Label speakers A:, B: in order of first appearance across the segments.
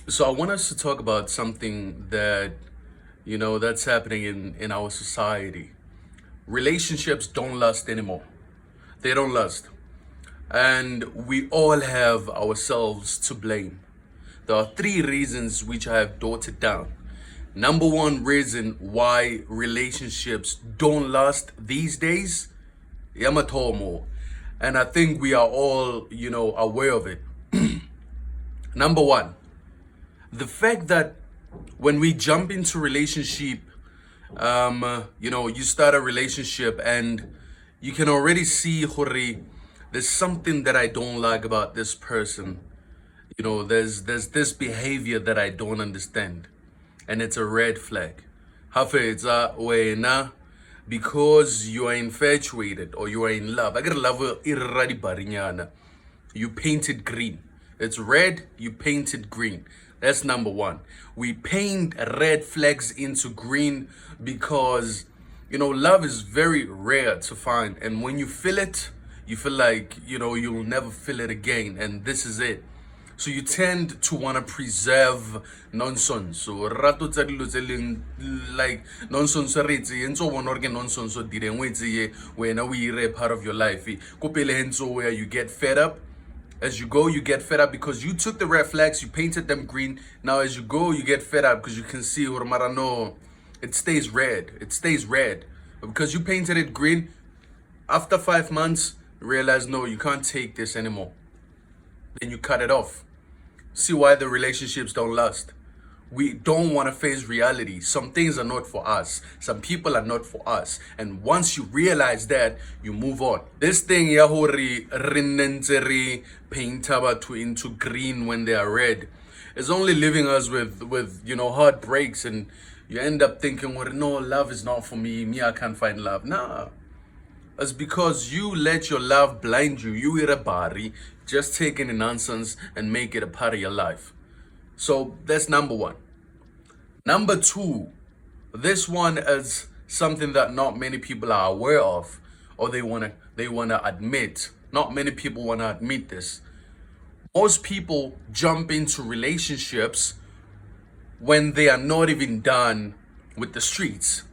A: So I want us to talk about something that that's happening in our society. Relationships don't last anymore. They don't last. And we all have ourselves to blame. There are three reasons which I have jotted down. Number one reason why relationships don't last these days, Yamatomo. And I think we are all, aware of it. Number one, the fact that when we jump into relationship, you start a relationship and you can already see, Hori, there's something that I don't like about this person. There's this behavior that I don't understand, and it's a red flag. Hafeza wena, because you are infatuated or you are in love. I get love irradi barinyana. You painted green. It's red, you painted green. That's number one. We paint red flags into green because, love is very rare to find. And when you feel it, you feel like, you'll never feel it again. And this is it. So you tend to want to preserve nonsense. So rato tsa dilo tse leng like nonsense re tse entso bona re ke nonsense o direng we tse wena o ire part of your life. Ko pele henso where you get fed up. As you go, you get fed up because you took the red flags, you painted them green. Now, as you go, you get fed up because you can see, no, it stays red. It stays red. But because you painted it green, after 5 months, you realize, no, you can't take this anymore. Then you cut it off. See why the relationships don't last. We don't want to face reality. Some things are not for us. Some people are not for us. And once you realize that, you move on. This thing, Yahori, Rinenzeri, paint to into green when they are red, is only leaving us with heartbreaks. And you end up thinking, well, no, love is not for me. Me, I can't find love. Nah. It's because you let your love blind you. You eat a body, just take any nonsense and make it a part of your life. So that's number one. Number two, this one is something that not many people are aware of, or they wanna admit. Not many people wanna admit this. Most people jump into relationships when they are not even done with the streets.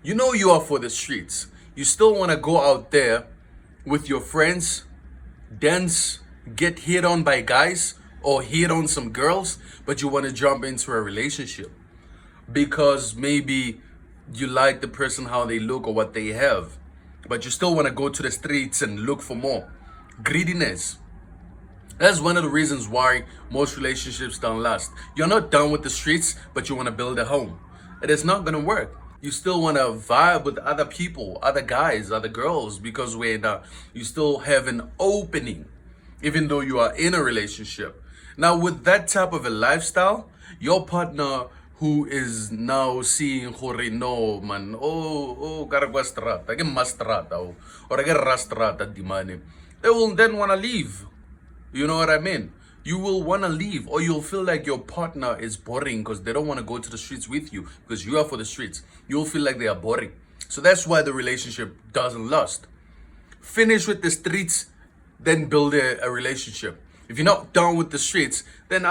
A: You are for the streets. You still wanna go out there with your friends, dance, get hit on by guys, or hit on some girls, but you want to jump into a relationship because maybe you like the person, how they look or what they have, but you still want to go to the streets and look for more. Greediness. That's one of the reasons why most relationships don't last. You're not done with the streets, but you want to build a home. It is not going to work. You still want to vibe with other people, other guys, other girls, because you still have an opening, even though you are in a relationship. Now, with that type of a lifestyle, your partner who is now seeing no man, karagwa strata, ke mastrata, or ke rastrata dimani, they will then want to leave. You know what I mean? You will want to leave, or you'll feel like your partner is boring because they don't want to go to the streets with you because you are for the streets. You'll feel like they are boring. So that's why the relationship doesn't last. Finish with the streets, then build a relationship. If you're not down with the streets, then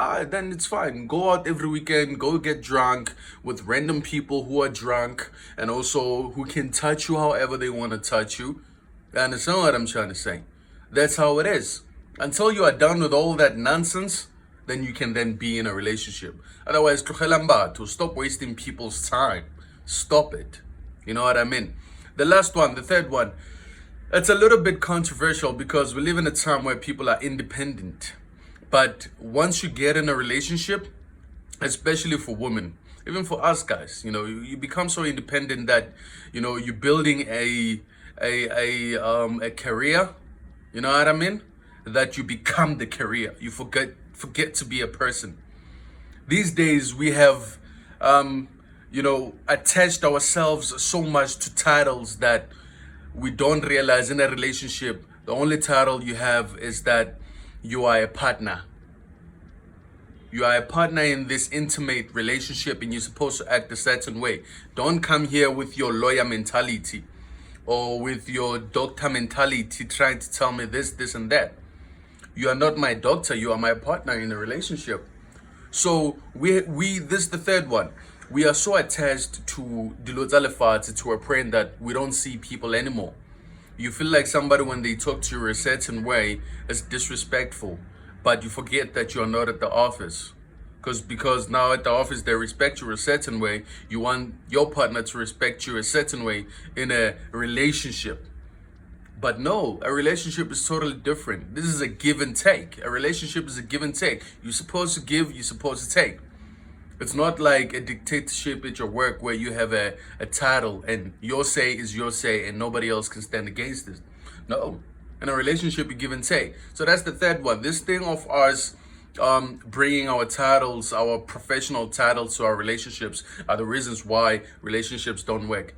A: it's fine. Go out every weekend, go get drunk with random people who are drunk and also who can touch you however they want to touch you. You understand what I'm trying to say? That's how it is. Until you are done with all that nonsense, then you can then be in a relationship. Otherwise, to stop wasting people's time. Stop it. You know what I mean? The last one, the third one, it's a little bit controversial because we live in a time where people are independent. But once you get in a relationship, especially for women, even for us guys, you become so independent that, you're building a career, you know what I mean? That you become the career. You forget to be a person. These days we have, attached ourselves so much to titles that we don't realize in a relationship, the only title you have is that you are a partner. You are a partner in this intimate relationship and you're supposed to act a certain way. Don't come here with your lawyer mentality or with your doctor mentality trying to tell me this, and that. You are not my doctor, you are my partner in a relationship. So we this is the third one. We are so attached to dilo tsa lefatshe, to a point that we don't see people anymore. You feel like somebody when they talk to you a certain way is disrespectful, but you forget that you are not at the office. Because now at the office they respect you a certain way. You want your partner to respect you a certain way in a relationship. But no, a relationship is totally different. This is a give and take. A relationship is a give and take. You're supposed to give, you're supposed to take. It's not like a dictatorship at your work where you have a title and your say is your say and nobody else can stand against it. No. In a relationship, you give and take. So that's the third one. This thing of ours bringing our titles, our professional titles to our relationships are the reasons why relationships don't work.